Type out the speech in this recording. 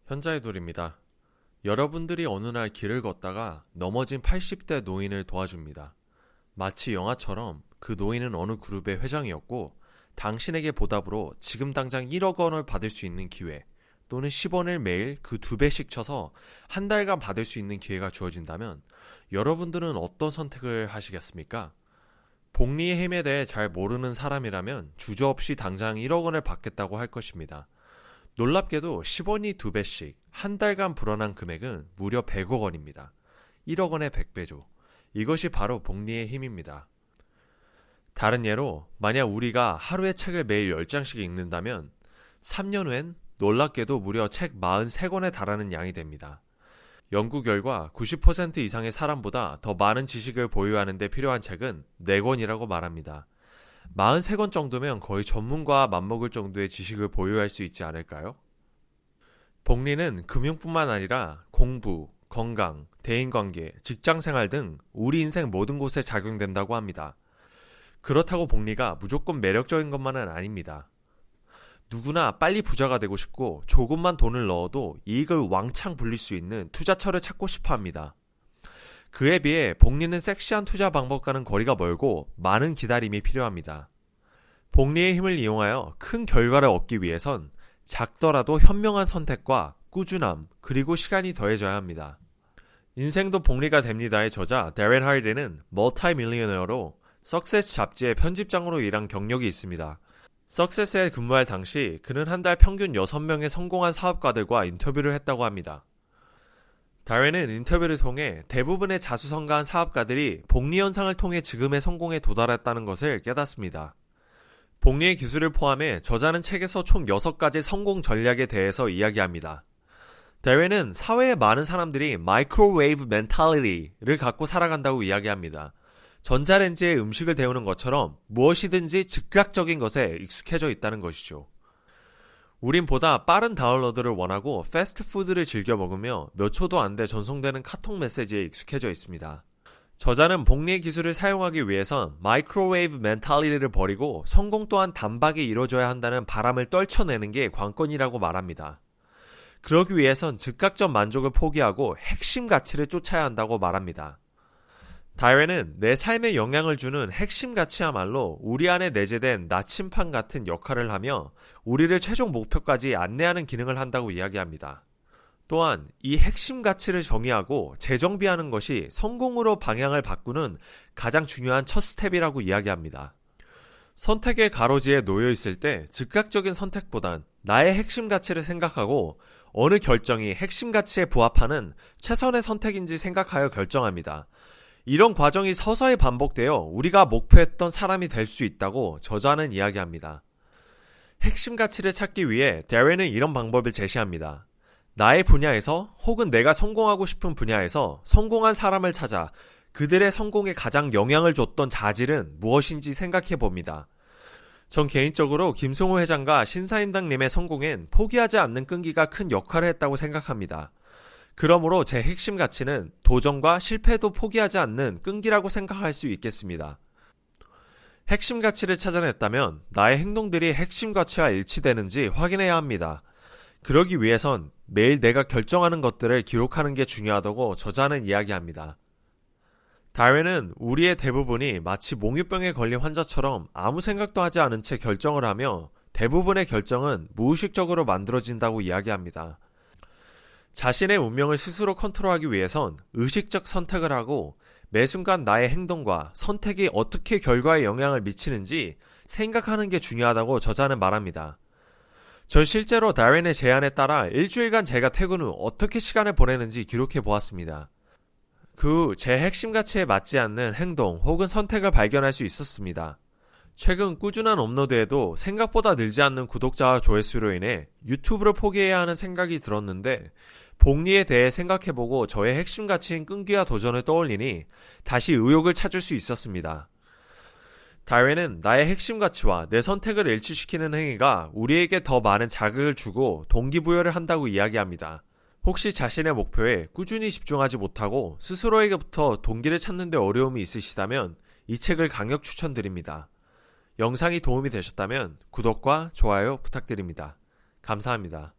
현자의 돌입니다. 여러분들이 어느 날 길을 걷다가 넘어진 80대 노인을 도와줍니다. 마치 영화처럼 그 노인은 어느 그룹의 회장이었고 당신에게 보답으로 지금 당장 1억 원을 받을 수 있는 기회 또는 10원을 매일 그 2배씩 쳐서 한 달간 받을 수 있는 기회가 주어진다면 여러분들은 어떤 선택을 하시겠습니까? 복리의 힘에 대해 잘 모르는 사람이라면 주저없이 당장 1억 원을 받겠다고 할 것입니다. 놀랍게도 10원이 2배씩 한 달간 불어난 금액은 무려 100억 원입니다. 1억 원의 100배죠. 이것이 바로 복리의 힘입니다. 다른 예로 만약 우리가 하루에 책을 매일 10장씩 읽는다면 3년 후엔 놀랍게도 무려 책 43권에 달하는 양이 됩니다. 연구 결과 90% 이상의 사람보다 더 많은 지식을 보유하는 데 필요한 책은 4권이라고 말합니다. 43권 정도면 거의 전문가와 맞먹을 정도의 지식을 보유할 수 있지 않을까요? 복리는 금융뿐만 아니라 공부, 건강, 대인관계, 직장생활 등 우리 인생 모든 곳에 작용된다고 합니다. 그렇다고 복리가 무조건 매력적인 것만은 아닙니다. 누구나 빨리 부자가 되고 싶고 조금만 돈을 넣어도 이익을 왕창 불릴 수 있는 투자처를 찾고 싶어 합니다. 그에 비해 복리는 섹시한 투자 방법과는 거리가 멀고 많은 기다림이 필요합니다. 복리의 힘을 이용하여 큰 결과를 얻기 위해선 작더라도 현명한 선택과 꾸준함 그리고 시간이 더해져야 합니다. 인생도 복리가 됩니다의 저자 데렌 하리는 멀티 밀리어너로 석세스 잡지의 편집장으로 일한 경력이 있습니다. 석세스에 근무할 당시 그는 한 달 평균 6명의 성공한 사업가들과 인터뷰를 했다고 합니다. 다렌은 인터뷰를 통해 대부분의 자수성가한 사업가들이 복리 현상을 통해 지금의 성공에 도달했다는 것을 깨닫습니다. 복리의 기술을 포함해 저자는 책에서 총 6가지 성공 전략에 대해서 이야기합니다. 다렌은 사회의 많은 사람들이 마이크로웨이브 멘탈리티를 갖고 살아간다고 이야기합니다. 전자레인지에 음식을 데우는 것처럼 무엇이든지 즉각적인 것에 익숙해져 있다는 것이죠. 우린 보다 빠른 다운로드를 원하고 패스트푸드를 즐겨 먹으며 몇 초도 안 돼 전송되는 카톡 메시지에 익숙해져 있습니다. 저자는 복리의 기술을 사용하기 위해선 마이크로웨이브 멘탈리티를 버리고 성공 또한 단박에 이루어져야 한다는 바람을 떨쳐내는 게 관건이라고 말합니다. 그러기 위해선 즉각적 만족을 포기하고 핵심 가치를 쫓아야 한다고 말합니다. 다렌은 내 삶에 영향을 주는 핵심 가치야말로 우리 안에 내재된 나침판 같은 역할을 하며 우리를 최종 목표까지 안내하는 기능을 한다고 이야기합니다. 또한 이 핵심 가치를 정의하고 재정비하는 것이 성공으로 방향을 바꾸는 가장 중요한 첫 스텝이라고 이야기합니다. 선택의 가로지에 놓여 있을 때 즉각적인 선택보단 나의 핵심 가치를 생각하고 어느 결정이 핵심 가치에 부합하는 최선의 선택인지 생각하여 결정합니다. 이런 과정이 서서히 반복되어 우리가 목표했던 사람이 될 수 있다고 저자는 이야기합니다. 핵심 가치를 찾기 위해 데렌은 이런 방법을 제시합니다. 나의 분야에서 혹은 내가 성공하고 싶은 분야에서 성공한 사람을 찾아 그들의 성공에 가장 영향을 줬던 자질은 무엇인지 생각해 봅니다. 전 개인적으로 김승호 회장과 신사임당님의 성공엔 포기하지 않는 끈기가 큰 역할을 했다고 생각합니다. 그러므로 제 핵심 가치는 도전과 실패도 포기하지 않는 끈기라고 생각할 수 있겠습니다. 핵심 가치를 찾아냈다면 나의 행동들이 핵심 가치와 일치되는지 확인해야 합니다. 그러기 위해선 매일 내가 결정하는 것들을 기록하는 게 중요하다고 저자는 이야기합니다. 다렌은 우리의 대부분이 마치 몽유병에 걸린 환자처럼 아무 생각도 하지 않은 채 결정을 하며 대부분의 결정은 무의식적으로 만들어진다고 이야기합니다. 자신의 운명을 스스로 컨트롤하기 위해선 의식적 선택을 하고 매 순간 나의 행동과 선택이 어떻게 결과에 영향을 미치는지 생각하는 게 중요하다고 저자는 말합니다. 전 실제로 다렌의 제안에 따라 일주일간 제가 퇴근 후 어떻게 시간을 보내는지 기록해 보았습니다. 그 후 제 핵심 가치에 맞지 않는 행동 혹은 선택을 발견할 수 있었습니다. 최근 꾸준한 업로드에도 생각보다 늘지 않는 구독자와 조회수로 인해 유튜브를 포기해야 하는 생각이 들었는데 복리에 대해 생각해보고 저의 핵심 가치인 끈기와 도전을 떠올리니 다시 의욕을 찾을 수 있었습니다. 다렌은 나의 핵심 가치와 내 선택을 일치시키는 행위가 우리에게 더 많은 자극을 주고 동기부여를 한다고 이야기합니다. 혹시 자신의 목표에 꾸준히 집중하지 못하고 스스로에게부터 동기를 찾는 데 어려움이 있으시다면 이 책을 강력 추천드립니다. 영상이 도움이 되셨다면 구독과 좋아요 부탁드립니다. 감사합니다.